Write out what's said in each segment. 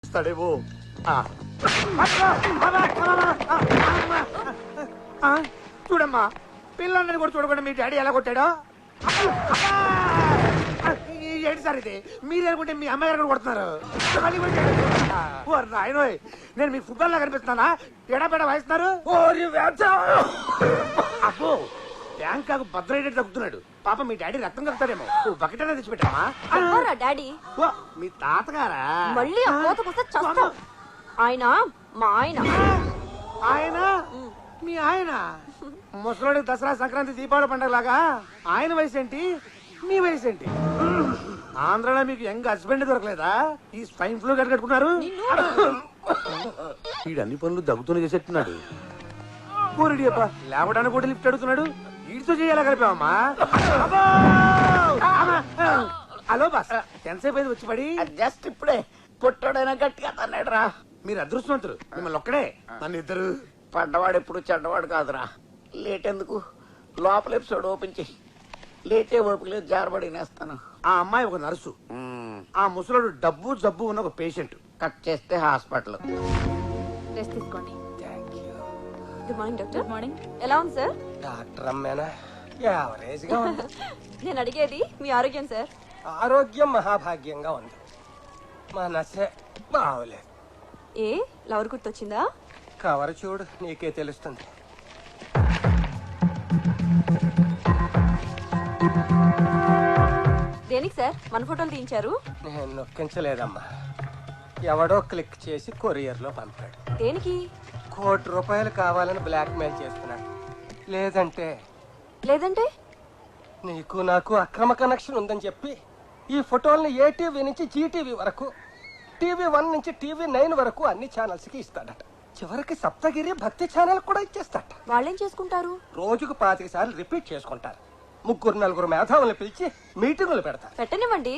ఇస్తాడేమో. చూడమ్మా, పిల్లల్ని కూడా చూడకుండా మీ డాడీ ఎలా కొట్టాడో. ఏంటి సార్ ఇది? మీరు అనుకుంటే మీ అమ్మాయి గారు కొడుతున్నారు. నాయనోయ్, నేను మీకు ఫుట్బాల్ లా కనిపిస్తున్నానా? ఎడాపెడా వాయిస్తున్నారు. అబ్బో, బ్యాంకాకు భద్రైడెడ్ తగ్గుతున్నాడు. పాప మీ డాడీ రక్తం కలుగుతాడేమో. బకెట్ అనేది తెచ్చిపెట్టామా? డాడీ మీ తాతగారా? మళ్ళీ ఆ కోతకొస్తే చస్తాం. ఆయన మా ఆయన. ఆయన మీ ఆయన? ముసలోడికి దసరా, సంక్రాంతి, దీపావళి పండుగ లాగా ఆయన వయసు ఏంటి, మీ వయసు ఏంటి? ఆంధ్రాలో మీకు యంగ్ హస్బెండ్ దొరకలేదా? ఈ స్పైన్ ఫ్లూ కట్టుకున్నారు. వీడు అన్ని పనులు దగ్గుతూనే చేసేట్టున్నాడు. పూరిడి అప్ప లేవడానికి కూడా లిఫ్ట్ అడుగుతున్నాడు. వీడితో చేయాలా కలిపావమ్మా? హలో బాస్, ఎంతసేపు అయింది వచ్చి పడి? జస్ట్ ఇప్పుడే పుట్టాడైనా గట్టిగా తన్నాడు రా. మీరు అదృష్టవంతులు, మిమ్మల్ని ఒక్కడే. నన్ను ఇద్దరు. పడ్డవాడు ఎప్పుడు చెడ్డవాడు కాదురా. లేట్ ఎందుకు, లోపల ఎపిసోడ్ ఓపెన్ చెయ్యి. లేటే ఓపిక లేదు, జారబడి నేస్తాను. ఆ అమ్మాయి ఒక నర్సు, ఆ ముసలోడు డబ్బు జబ్బు ఉన్న ఒక పేషెంట్. కట్ చేస్తే హాస్పిటల్. రెస్ట్ తీసుకోండి. Good morning doctor. Good morning. ఎలా ఉంది సార్? డాక్టర్ అమ్మేనా? యావరేజ్ గా ఉంది. నేను అడిగేది మీ ఆరోగ్యం సార్. ఆరోగ్యం మహాభాగ్యంగా ఉంది. మా నసే బాగోలేదు. ఏ లవర్ గుర్తొచ్చిందా? కవర్ చూడు, నీకే తెలుస్తుంది. దేనికి సార్ మన ఫోటోలు తీయించారు? నేను నొక్కించలేదమ్మా. ఎవడో క్లిక్ చేసి కొరియర్ లో పంపాడు. దేనికి? ₹1,00,00,000 కావాలని బ్లాక్ మెయిల్ చేస్తున్నాడు. లేదంటే లేదంటే నీకు నాకు అక్రమ కనెక్షన్ ఉందని చెప్పి ఈ ఫోటోల్ని ఏటీవీ నుంచి జీటీవీ వరకు, TV1 నుంచి TV9 వరకు అన్ని ఛానల్స్ కి ఇస్తాడట. చివరికి సప్తగిరి భక్తి ఛానల్ కూడా ఇచ్చేస్తాడట. వాళ్ళేం చేసుకుంటారు? రోజుకు 25 సార్లు రిపీట్ చేసుకుంటారు. 3-4 మేధావులను పిలిచి మీటింగులు పెడతారు. పెట్టనివ్వండి.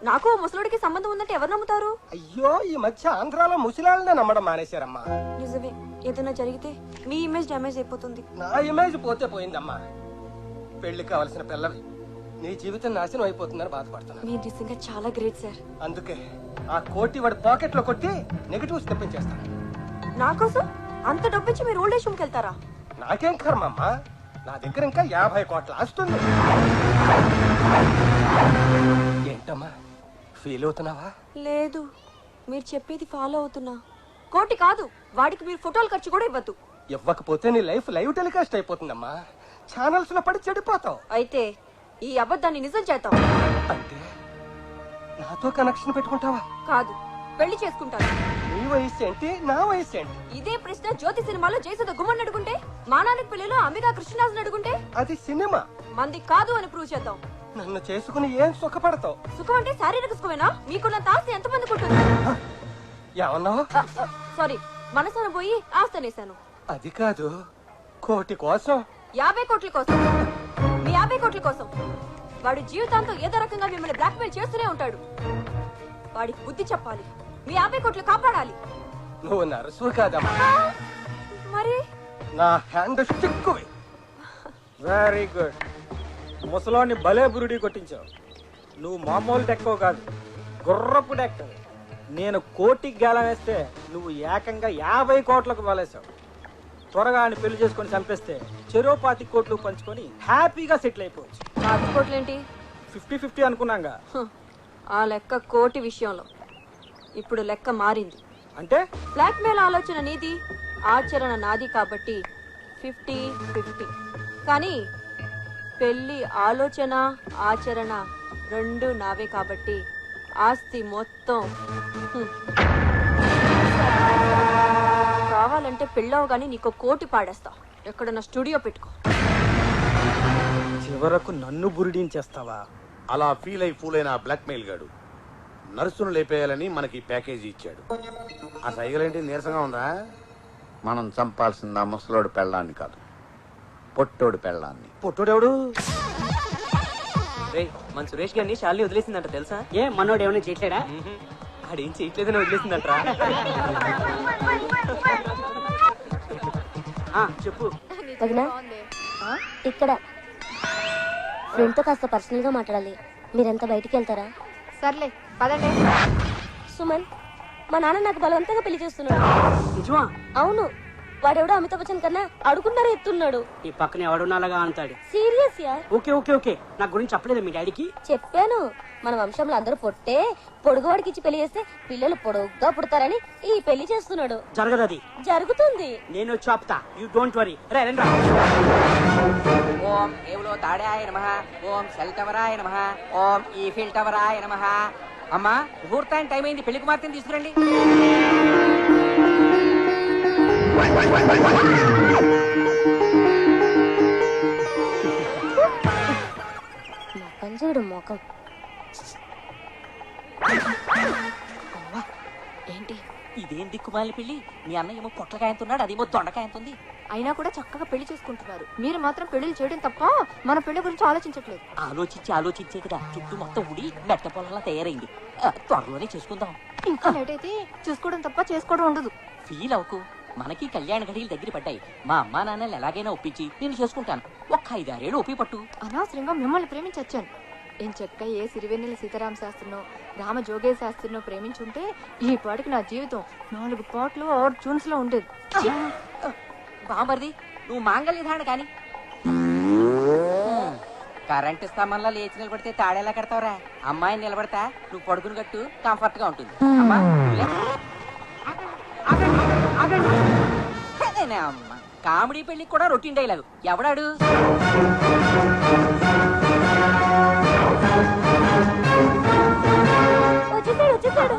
నాకు ముసలుడికి సంబంధం ఉందంటే ఎవరు నమ్ముతారు? అయ్యో, ఈ మధ్య ఆంధ్రాలో ముసలాళ్ళనే నమ్మడం మానేశారమ్మా. నిజమే, ఏదైనా జరిగితే మీ ఇమేజ్ డ్యామేజ్ అయిపోతుంది. నా ఇమేజ్ పోతే పోయిందమ్మా. పెళ్లి కావలసిన పిల్లవి నీ జీవితం నాశనం అయిపోతుందని బాధపడుతున్నా. మీరు నిజంగా చాలా గ్రేట్ సార్. అందుకే ఆ కోటి వాడి పాకెట్ లో కొట్టి నెగటివ్స్ తెప్పించేస్తాను. నా కోసం అంత డబ్బిచ్చి మీరు ఓల్డ్ ఏజ్ హోమ్కి వెళ్తారా? నాకేం కర్మమ్మా, నా దగ్గర ఇంకా 50 కోట్ల ఆస్తుంది. ఏంటమ్మా ఫీల్ అవుతున్నావా? లేదు, మీరు చెప్పేది ఫాలో అవుతున్నా. కోటి కాదు, వాడికి మీరు ఫోటోలు ఖర్చు కూడా ఇవ్వద్దు. ఇవ్వకపోతే నీ లైఫ్ లైవ్ టెలికాస్ట్ అయిపోతుందమ్మా. ఛానల్స్ లో పడి చెడిపోతావు. అయితే ఈ అబద్ధాన్ని నిజం చేద్దాం. అంటే నాతో కనెక్షన్ పెట్టుకుంటావా? కాదు, పెళ్లి చేసుకుంటాను. నీ వయసు ఏంటి, నా వయసు ఏంటి? ఇదే ప్రశ్న జ్యోతి సినిమాలో జయసుధ గుమ్మని అడుగుంటే, మానానికి పెళ్లిలో అంబికా కృష్ణరాజుని అడుగుంటే, అది సినిమా. మంది కాదు అని ప్రూవ్ చేద్దాం. నన్ను చేసుకుని ఏం సుఖపడతావు? సుఖం అంటే శారీరక సుఖమేనా? మీకున్నంత ఆస్తి ఎంతమందికి ఉంటుంది? ఏమన్నావు? సారీ, మనసును పోయి ఆస్తి అనేశాను. అది కాదు, కోటి కోసం. 50 కోట్ల కోసం. మీ 50 కోట్ల కోసం వాడు జీవితాంతం ఏదో రకంగా మిమ్మల్ని బ్లాక్మెయిల్ చేస్తూనే ఉంటాడు. వాడికి బుద్ధి చెప్పాలి. మీ 50 కోట్లు కాపాడాలి. నువ్వు నర్సు కాదమ్మా, మరి నా హ్యాండ్ స్టిక్కువి. Very good. ముసలాన్ని భలే బురుడి కొట్టించావు. నువ్వు మామూలు డెక్కో కాదు, గుర్రపు డెక్క. నేను కోటికి గేలం వేస్తే నువ్వు ఏకంగా 50 కోట్లకు వాలేసావు. త్వరగా ఆయన పెళ్లి చేసుకొని చంపేస్తే 25 కోట్లు పంచుకొని హ్యాపీగా సెటిల్ అయిపోవచ్చు. 50 కోట్లేంటి? 50-50 అనుకున్నాగా. ఆ లెక్క కోటి విషయంలో ఇప్పుడు లెక్క మారింది. అంటే బ్లాక్మెయిల్ ఆలోచన నీది, ఆచరణ నాది కాబట్టి 50-50. కానీ పెళ్లి ఆలోచన ఆచరణ రెండు నావే కాబట్టి ఆస్తి మొత్తం కావాలంటే పెళ్ళవగానే నీకు కోటి పాడేస్తా. ఎక్కడన్నా స్టూడియో పెట్టుకో. చివరకు నన్ను బురిడించేస్తావా? అలా ఫీల్ అయి ఫూల్ అయిన బ్లాక్ మెయిల్ గాడు నర్సును లేపేయాలని మనకి ప్యాకేజీ ఇచ్చాడు. ఆ సైకిల్ నీరసంగా ఉందా? మనం చంపాల్సింది ఆ ముసలోడు పెళ్ళాన్ని కాదు, పొట్టోడు పెళ్ళాన్ని. పొట్టోడెవడు? మన సురేష్ గారిని శాలిని వదిలేసిందంట తెలుసా? ఏ మనోడు ఏమైనా చేయట్లేడా? ఆడేం చేయట్లేదని వదిలేసిందంటరా. చెప్పు. ఇక్కడ ఫ్రెండ్ తో కాస్త పర్సనల్ గా మాట్లాడాలి. మీరంతా బయటికి వెళ్తారా? సర్లే పదండి. సుమన్, మా నాన్న నాకు బలవంతంగా పెళ్లి చేస్తున్నాడు. నిజమా? అవును, వాడెవడో అమితాబ్ బచ్చన్ కన్నా అడుగున్నారా ఎత్తున్నాడు. ఈ పక్కన ఎవడున్నాలాగా అంటాడు. Serious yeah? Okay okay okay, నాకు గురించి చెప్పలేదు మీ డాడీకి? చెప్పాను. మన వంశంలో అందరూ పొట్టే, పొడుగువాడికి ఇచ్చి పెళ్లి చేస్తే పిల్లలు పొడుగ్గా పుడతారని ఈ పెళ్లి చేస్తున్నాడు. జరగదు అది. జరుగుతుంది. నేను చెప్తా, యూ డోంట్ వరీ. రే రండి. ఓం కేవలో తాడాయ నమః, ఓం సెల్ టవరాయ నమః, ఓం ఈఫిల్ టవరాయ నమః. అమ్మా, ముహూర్తానికి టైం అయింది, పెళ్లి కుమార్తెని తీసుకురండి. పంజేడు మొఖం. ఏంటి ఇదేం దిక్కుమాలి పెళ్లి? మీ అన్న ఏమో పొట్లకాయంతున్నాడు, అదేమో దొండకాయంతుంది. అయినా కూడా చక్కగా పెళ్లి చేసుకుంటున్నారు. మీరు మాత్రం పెళ్లిళ్ళు చేయడం తప్ప మన పెళ్లి గురించి ఆలోచించట్లేదు. ఆలోచించే కదా చుట్టూ మొత్తం ఉడి మెట్ట పొలంలా తయారైంది. త్వరలోనే చేసుకుందాం. ఇంకా లేట్ అయితే చూసుకోవడం తప్ప చేసుకోవడం ఉండదు. ఫీల్ అవకు, మనకి కళ్యాణ గడియలు దగ్గర పడ్డాయి. మా అమ్మా నాన్నలు ఎలాగైనా ఒప్పించి నేను చేసుకుంటాను. ఒక్క 5-6 ఒప్పి పట్టు. అనవసరంగా మిమ్మల్ని ప్రేమించొచ్చాను. ఏం చెక్క ఏ సిరివెన్నెల సీతారామ శాస్త్రినో రామ జోగే శాస్త్రినో ప్రేమించుంటే ఈ పాటికి నా జీవితం 4 పాటలు 6 ట్యూన్స్ లో ఉండేది. బామర్ది, నువ్వు మాంగళ్యధారణ కాని. కరెంటు స్తంభంలో లేచి నిలబడితే తాడేలా కడతావురా? అమ్మాయిని నిలబడతా, నువ్వు పడుకుని కట్టు, కంఫర్ట్ గా ఉంటుంది. అమ్మా అమ్మా, కామెడీ పెళ్లికి కూడా రొటీన్ డైలాగ్. ఎవడాడు? వచ్చేసాడు.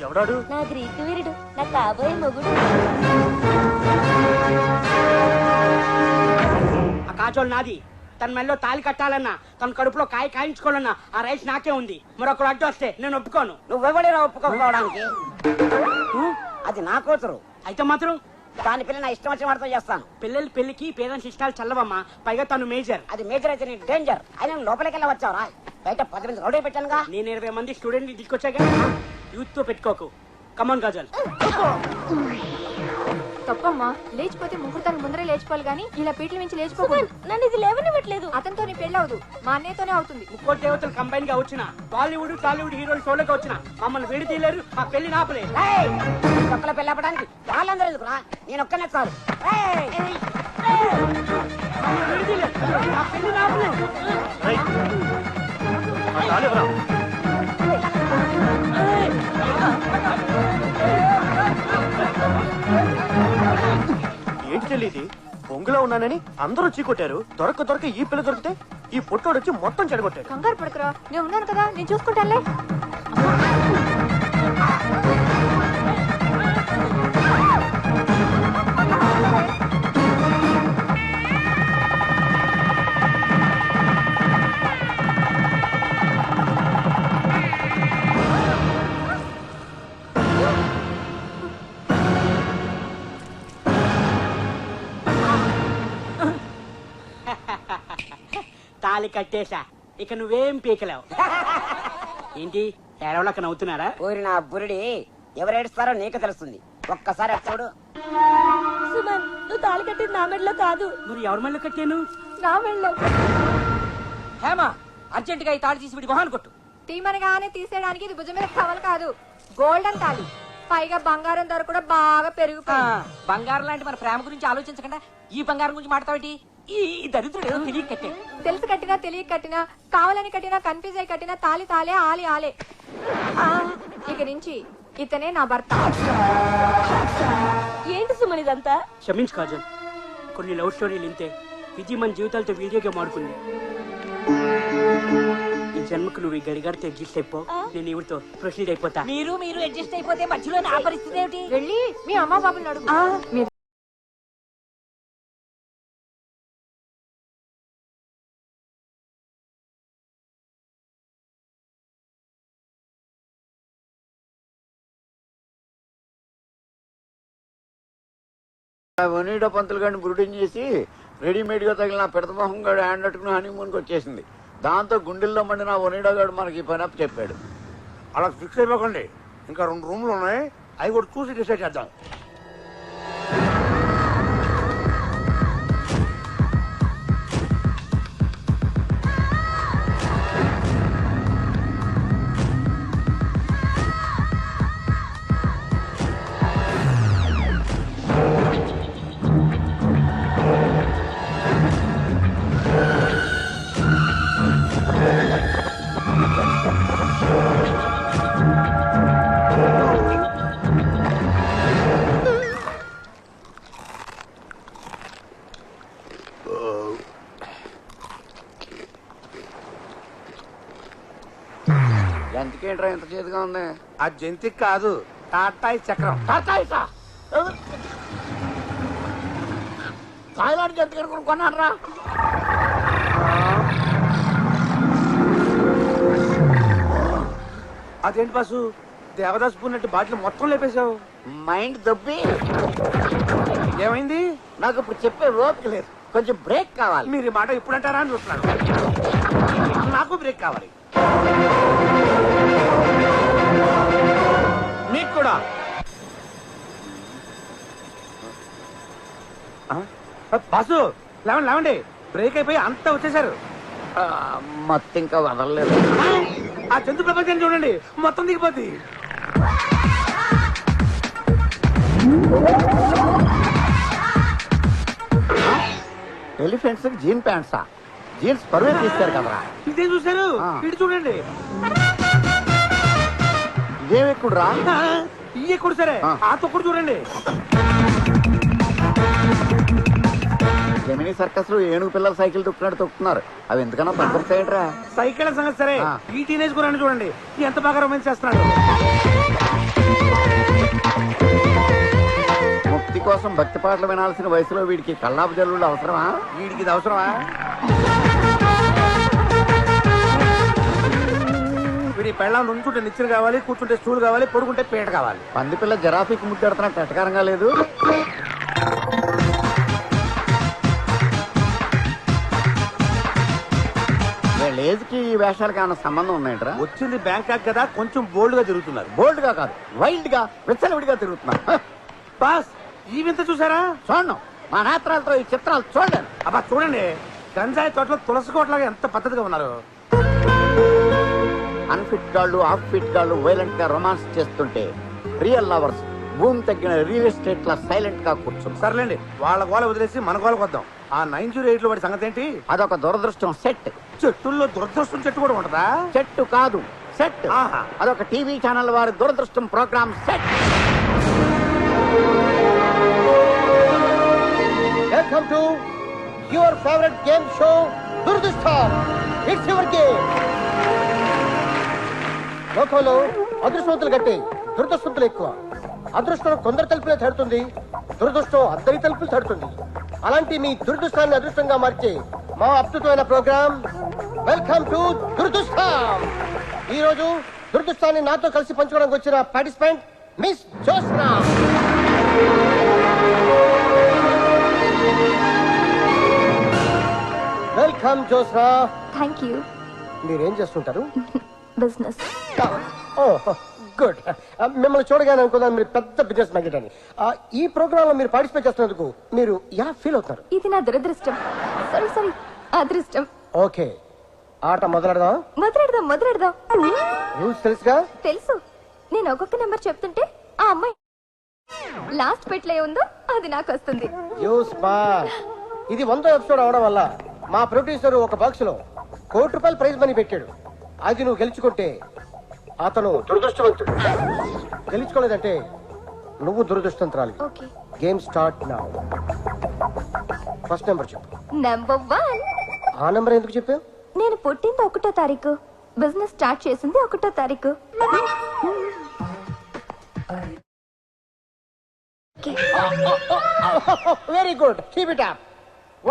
ఎవడాడు? నా గ్రీకు వీరుడు, నా కాబోయే మొగుడు. ఆ కాజోలు నాది. తన మెల్లో తాలి కట్టాలన్నా, తన కడుపులో కాయ కాయించుకోవాలన్నా ఆ రైస్ నాకే ఉంది. మరొకరు అడ్డు వస్తే నేను ఒప్పుకోను. నువ్వెవడేరా ఒప్పుకోవడానికి? అది నా కూతురు. అయితే మాత్రం దాని పిల్ల నా ఇష్టం వచ్చిన వాడితో చేస్తాను. పిల్లల పెళ్లికి పేరెంట్స్ ఇష్టాలు చల్లవమ్మా. పైగా తను మేజర్. అది మేజర్ అయితే నీకు డేంజర్. అయినా లోపలికి వెళ్ళి వచ్చావురా? బయట 10 మంది రౌడీ పెట్టానుగా. నేను 20 మంది స్టూడెంట్ తీసుకొచ్చాగా. యూత్ తో పెట్టుకోకు. కమాన్ కాజల్. తప్పమ్మా, లేచిపోతే ముహూర్తానికి ముందరే లేచిపోవాలి గానీ ఇలా పీటల నుంచి లేచిపోకూడదు. నన్ను ఇది లేవనివ్వట్లేదు. అతనితో నీ పెళ్లి అవదు, మా అన్నయ్యతోనే అవుతుంది. ముక్కోటి దేవతలు కంబైన్ గా వచ్చిన బాలీవుడ్ టాలీవుడ్ హీరోలు షోలోకి వచ్చిన మమ్మల్ని విడి తీయలేరు. ఆ పెళ్లి నాపలేదు. ఒక్కల పెళ్లి ఆపడానికి వాళ్ళందరూ ఎందుకురా? నేను ఒక్కనే చాలు. ఏంటి చెల్లిది? పొంగులో ఉన్నానని అందరూ చీకొట్టారు. దొరక ఈ పిల్ల దొరికితే ఈ పొట్టోడు వచ్చి మొత్తం చెడగొట్టాడు. కంగారు పడకరా, నేను ఉన్నాను కదా, నేను చూసుకుంటానులే. తాలి కట్టేశా, ఇక నువ్వేం పీకలేవు. ఏంటి ఏడవలక్క నవ్వుతున్నారా? ఊరి నా బురుడి ఎవరేడుస్తారో నీకు తెలుస్తుంది. ఒక్కసారి అటు చూడు. సుమన్, నువ్వు తాళి కట్టింది నా మెడలో కాదు, మరి ఎవరి మళ్ళీ కట్టాను? నా మెడలో. హేమా, అర్జెంట్ గా ఈ తాడు తీసి విడి మొహాన్ని కొట్టు. తీమనగానే తీసేయడానికి ఇది భుజం మీద కవలు కాదు, గోల్డెన్ తాళి. పైగా బంగారం ధర కూడా బాగా పెరిగిపోయింది. బంగారం లాంటి మన ప్రేమ గురించి ఆలోచించకుండా ఈ బంగారం గురించి మాట్లాడేటి? ఈ దరిద్రుడు ఏదో తెలియక కట్టాడు. తెలిసి కట్టినా తెలియక కట్టినా, కావాలని కట్టినా, కన్ఫ్యూజ్ అయి కట్టినా తాలి తాలే, ఆలి ఆలే. ఇక నుంచి ఇతనే నా భర్త. ఏంటి సుమన్ ఇదంతా? క్షమించు కాజల్, కొన్ని లవ్ స్టోరీలు ఇంతే. విధి మన జీవితాలతో వీడియో గేమ్ ఆడుకుంది. ఈ జన్మకు నువ్వు ఈ గడిగారితో అడ్జస్ట్ అయిపో, నేను ఇవిడితో ప్రొసీడ్ అయిపోతా. మీరు అడ్జస్ట్ అయిపోతే మధ్యలో నా పరిస్థితి ఏమిటి? వెళ్ళి మీ అమ్మ బాబుని అడుగు. మీరు వనీడో పంతులు గారిని బ్రూడింగ్ చేసి రెడీమేడ్ గా తగిలిన పెడత మొహం గారు హ్యాండ్ అట్టుకుని హనీమూన్కి వచ్చేసింది. దాంతో గుండెల్లో మండిన వనీడో గారు మనకి పని అప్పు చెప్పాడు. అలా ఫిక్స్ అయిపోకండి, ఇంకా 2 రూమ్లు ఉన్నాయి, అవి కూడా చూసి డిసైడ్ చేద్దాం. ఏంట్రా ఇంత చేతిగా ఉంది? ఆ జంతికి కాదు, టాటాయి చక్రం. థాయిలాండ్ జంతికి కొన్నారా? అదేంటి బాసు, దేవదాస్ పూన్నట్టు బాటిల్ మొత్తం లేపేశావు. మైండ్ దొబ్బి ఏమైంది? నాకు ఇప్పుడు చెప్పే ఓపిక లేదు, కొంచెం బ్రేక్ కావాలి. మీరు ఈ మాట ఇప్పుడు అంటారా అని చూస్తున్నాను. నాకు బ్రేక్ కావాలి. మీకు కూడా. బాసు లేవండి, బ్రేక్ అయిపోయి అంతా వచ్చేసారు. మొత్తం ఇంకా వదలలేదు. ఆ జంతు ప్రపంచాన్ని చూడండి, మొత్తం దిగిపోద్ది. ఎలిఫెంట్స్ జీన్ ప్యాంట్సా? జీన్స్ పరువే తీస్తారు కదరా. ఇదే చూసారు, ఇటు చూడండి. ఇదేమి ఎక్కుడురా? ఇయ్య కూడా సరే, ఆ తొక్కుడు చూడండి. జమినీ సర్కస్ లో ఏనుగు పిల్లలు సైకిల్ తొక్కున్నాడు తొక్కుతున్నారు. అవి ఎందుకన్నా పనికొస్తాయట్రా? సైకిల్ సంగతి సరే, ఈ టీనేజ్ గురాన్ని చూడండి, ఎంత బాగా రొమాన్స్ చేస్తున్నాడు. ముక్తి కోసం భక్తి పాటలు వినాల్సిన వయసులో వీడికి కల్లాపు జల్లుడు అవసరమా? వీడికి ఇది అవసరమా? వీడి పెళ్ళం నుంచుంటే నిచ్చెన కావాలి, కూర్చుంటే స్టూల్ కావాలి, పడుకుంటే పీట కావాలి. పంది పిల్ల జరాఫీకి ముద్దెడుతున్నట్టు ఎటకారంగా లేదు. వీళ్ళ ఏజ్కి ఈ వేషాలకి ఏమైనా సంబంధం ఉన్నాయంటరా? వచ్చింది బ్యాంకాక్ కదా, కొంచెం బోల్డ్ గా తిరుగుతున్నారు. బోల్డ్ గా కాదు, వైల్డ్ గా విచ్చలవిడిగా తిరుగుతున్నారు. బాస్ ఈ వింత చూసారా? చూడను, మా నేత్రాలతో ఈ చిత్రాలు చూడలేను. అబ్బా చూడండి, గంజాయి తోటలో తులసి కోటలాగా ఎంత పద్ధతిగా ఉన్నారు. అన్ఫిట్ గాళ్ళు, ఆఫ్ ఫిట్ గాళ్ళు వైలెంట్ గా రొమాన్స్ చేస్తుంటే రియల్ లవర్స్ భూమి తగ్గిన రియల్ ఎస్టేట్ లా సైలెంట్ గా కూర్చున్నారు. సర్లేండి, వాళ్ళ గోల వదిలేసి మన గోలకు వద్దాం. ఆ 908 లో వాడి సంగతి ఏంటి? అదొక దురదృష్టం సెట్. చెట్టుల్లో దురదృష్టం చెట్టు కూడా ఉంటదా? చెట్టు కాదు, సెట్. ఆహా. అదొక టీవీ ఛానల్ వారి దురదృష్టం programme set. Welcome to your favourite game show దురదృష్టం. It's your game. లోకంలో అదృష్టవంతులు గట్టి దురదృష్టవంతులు ఎక్కువ. అదృష్టం కొందరు తలుపులే తడుతుంది, దురదృష్టం అందరి తలుపులు తడుతుంది. అలాంటి మీ దురదృష్టాన్ని అదృష్టంగా మార్చే మా అద్భుతమైన ప్రోగ్రామ్ వెల్కమ్ టు దురదృష్టం. ఈ రోజు దురదృష్టాన్ని నాతో కలిసి పంచుకోవడానికి వచ్చిన participant miss Josna. Welcome Josna. Thank you. మీరేం చేస్తుంటారు? బిజినెస్. గుడ్. మిమ్మల్ని చూడగానే అనుకున్నాను మీరు పెద్ద బిజినెస్ మ్యాగ్నెట్ అని. ఈ ప్రోగ్రామ్ లో మీరు పార్టిసిపేట్ చేస్తున్నందుకు మీరు ఎలా ఫీల్ అవుతున్నారు? ఇది నా దురదృష్టం. సారీ అదృష్టం. ఓకే, ఆట మొదలెడదాం. మొదలెడదాం. రూల్స్ తెలుసుగా? తెలుసు. నేను ఒక్కొక్క నెంబర్ చెప్తుంటే ఆ అమ్మాయి లాస్ట్ పెట్లో ఉందో అది నాకు వస్తుంది. You smart. ఇది 100వ ఎపిసోడ్ అవడం వల్ల మా ప్రొడ్యూసర్ ఒక బాక్స్ లో ₹1,00,00,000 ప్రైజ్ మనీ పెట్టాడు. అది నువ్వు గెలుచుకుంటే అతను దురదృష్టవంతుడు, గెలుచుకోలేదంటే నువ్వు దురదృష్టవంతురాలి. Okay. Game start now. First number చెప్పు. నెంబర్ 1. ఆ నెంబర్ ఎందుకు చెప్పావు? నేను పుట్టింది 1వ తారీఖు, బిజినెస్ స్టార్ట్ చేసింది 1వ తారీఖు. Very good, keep it up.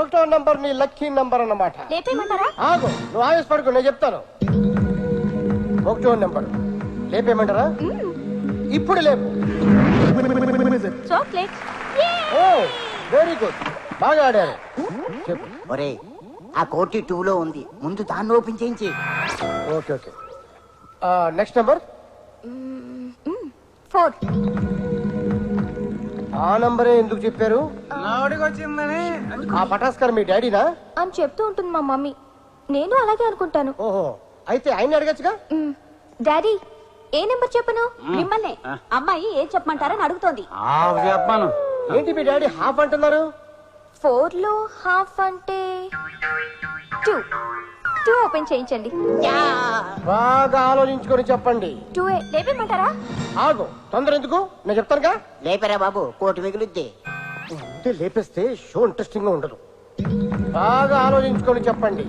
1వ నంబర్ నీ లక్కీ నంబర్ అన్నమాట. లేపేయమంటారా? ఆగు, నువ్వు ఆవేశపడకు, నేను చెప్తాను. 1వ నెంబర్ లేపేయమంటారా? ఇప్పుడు లేపు. చాక్లెట్. ఓ వెరీ గుడ్, బాగా ఆడారు. చెప్పు. ఒరే, ఆ కోటి 2 లో ఉంది, ముందు దాన్ని ఓపెన్ చేయించి. Okay okay. Next number. 4. ఆ నంబరే ఎందుకు చెప్పారు? వచ్చిందని. ఆ పటాస్కర్ మీ డాడీనా? అని చెప్తూ ఉంటుంది మా మమ్మీ. నేను అలాగే అనుకుంటాను. ఓహో, అయితే ఆయన అడగచ్చుగా. డాడీ ఏ నెంబర్ చెప్పను? మిమ్మల్ని అమ్మాయి ఏం చెప్పమంటారని అడుగుతోంది. చెప్పాను. ఏంటి మీ డాడీ హాఫ్ అంటున్నారు? 4 లో హాఫ్ అంటే 2 ఓపెన్ చేయించండి. బాగా ఆలోచించుకొని చెప్పండి. 2 లేపేయమంటారా? ఆగు, తొందర ఎందుకు, నేను చెప్తానుగా. లేపరా బాబు, కోటి మిగులుద్ది. అంటే లేపేస్తే షో ఇంట్రెస్టింగ్ గా ఉండదు. బాగా ఆలోచించుకొని చెప్పండి.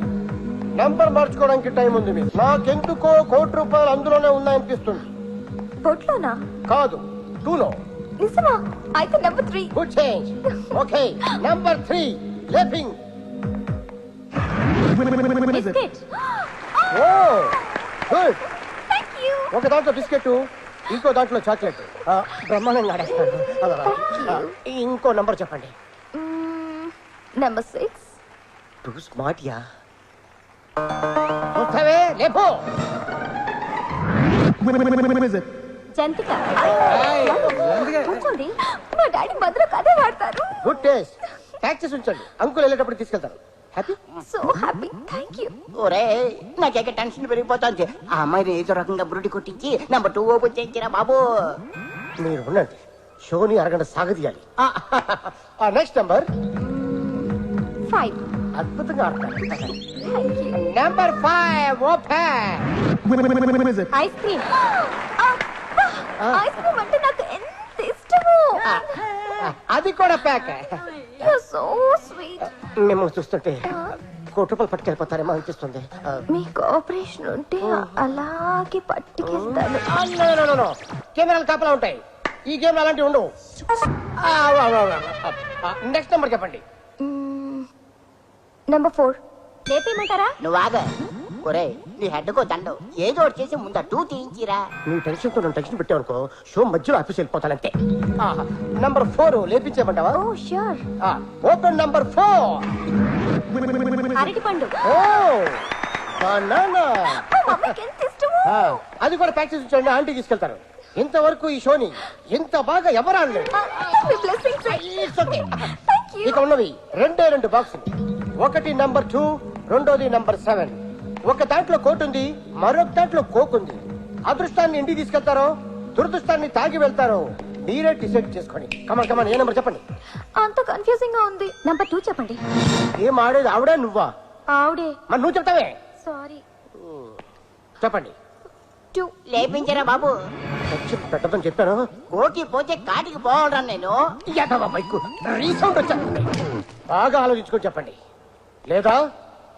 నెంబర్ మార్చుకోవడానికి టైం ఉంది మీకు. నాకెందుకో ₹1,00,00,000 అందులోనే ఉన్నాయనిపిస్తుంది. బొట్లోనా? కాదు, 2లో. నిజమా? అయితే number 3. Good change. Okay, number 3 లేపింగ్. Biscuit. Oh good. Thank you. ఒక దాంట్లో బిస్కెట్, ఇంకో దాంట్లో చాక్లెట్. బ్రహ్మాండంగా ఆడేస్తాను. ఇంకో నంబర్ చెప్పండి. నెంబర్ 6. టూ స్మార్ట్ యా. వస్తావే, లేపో. జంతిక. కూర్చోండి, మా డాడీ మధ్యలో కథే వాడతారు. Good taste. ట్యాక్సెస్ ఉంచండి, అంకుల్ వెళ్ళేటప్పుడు తీసుకెళ్తారు. Happy. So happy. Thank you. ఒరే నాకేక టెన్షన్ పెరిగిపోతుంది. ఆ అమ్మాయిని ఏదో రకంగా బురుడి కొట్టించి నెంబర్ 2 ఓపెన్ చేయించిరా బాబు. మీరు ఉండండి, షోని అరగంట సాగదీయాలి. Next number 5. అద్భుతంగా ఆడతారు. Thank you. Number 5 open. Ice cream. Ice cream అంటే నాకు ఎంత ఇష్టమో. అది కూడా ప్యాక్. You so sweet. మిమ్మల్ని చూస్తుంటే ₹1,00,00,000 పట్టుకెళ్ళిపోతారేమో అనిపిస్తుంది. మీ కోఆపరేషన్ ఉంటే అలాగే పట్టుకెళ్తాను. కెమెరాలు కాపలా ఉంటాయి, ఈ గేమ్ అలాంటివి ఉండవు. నెక్స్ట్ నెంబర్ చెప్పండి. నెంబర్ 4. లేపేయమంటారా? నువ్వు ఆగ. ఒరే నీ హెడ్ కో దండం ఏదో ఒకటి చేసి ముందు 2 తీయించిరా. నీ టెన్షన్ తో టెన్షన్ పెట్టావనుకో, షో మధ్యలో ఆఫీస్ వెళ్ళిపోతానంతే. నంబర్ 4 లేపించేయమంటావా? ఓ ష్యూర్. Open number 4. అరటిపండు. ఓ బనానా. మా మమ్మీకి ఎంత ఇష్టమో. అది కూడా ప్యాక్ చేసి ఉంచండి, ఆంటీ తీసుకెళ్తారు. ఇంతవరకు ఈ షోని ఇంత బాగా ఎవరు ఆడలేదు. మీ బ్లెస్సింగ్స్. Thank you. ఇక ఉన్నవి 2 బాక్సులు. ఒకటి నంబర్ 2, రెండోది నంబర్ 7. ఒక దాంట్లో కోట్ ఉంది, మరొక దాంట్లో కోక్ ఉంది. అదృష్టాన్ని ఇంటికి తీసుకెళ్తారో దురదృష్టాన్ని తాగి వెళ్తారో మీరే డిసైడ్ చేసుకోండి. కమాన్ కమాన్, ఏ నెంబర్ చెప్పండి. అంత కన్ఫ్యూజింగ్ గా ఉంది. నెంబర్ 2 చెప్పండి. ఏం ఆడేది ఆవిడా నువ్వా? ఆవిడే. మరి నువ్వు చెప్తావే. సారీ. చెప్పండి. 2. లేపించరా బాబు. పెట్టదని చెప్పాను. కోకి పోతే కాటికి పోవడం నేను. రీసౌండ్ వచ్చా. బాగా ఆలోచించుకొని చెప్పండి, లేదా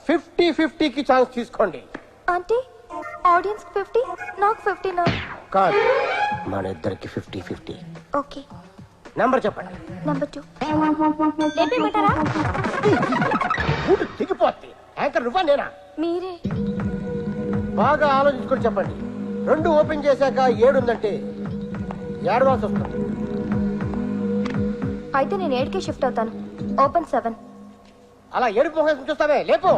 50-50కి ఛాన్స్ తీసుకోండి. అంటే ఆడియన్స్ 50, నాకు 50 నా? కాదు, మన ఇద్దరికి 50-50. ఓకే. నెంబర్ చెప్పండి. నెంబర్ 2. లేపేయమంటారా? ఊరు దిగిపోద్ది. యాంకర్ నువ్వా నేనా? మీరే. బాగా ఆలోచించుకొని చెప్పండి. 2 ఓపెన్ చేశాక 7 ఉందంటే ఏడవాల్సి వస్తుంది. అయితే నేను 7కే షిఫ్ట్ అవుతాను. ఓపెన్ 7. అలా ఏడుపు మొహం చూస్తావే, లేపు.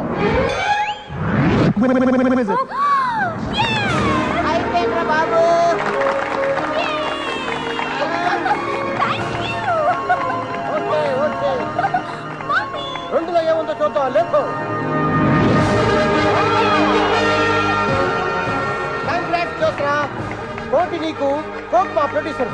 అయిపోయిందిరా బాబు. ఓకే ఓకే, 2లో ఏముందో చూద్దాం, లేపు. కంగ్రాట్స్ జోస్రా, కోటి నీకు, కోక్ మా ప్రొడ్యూసర్.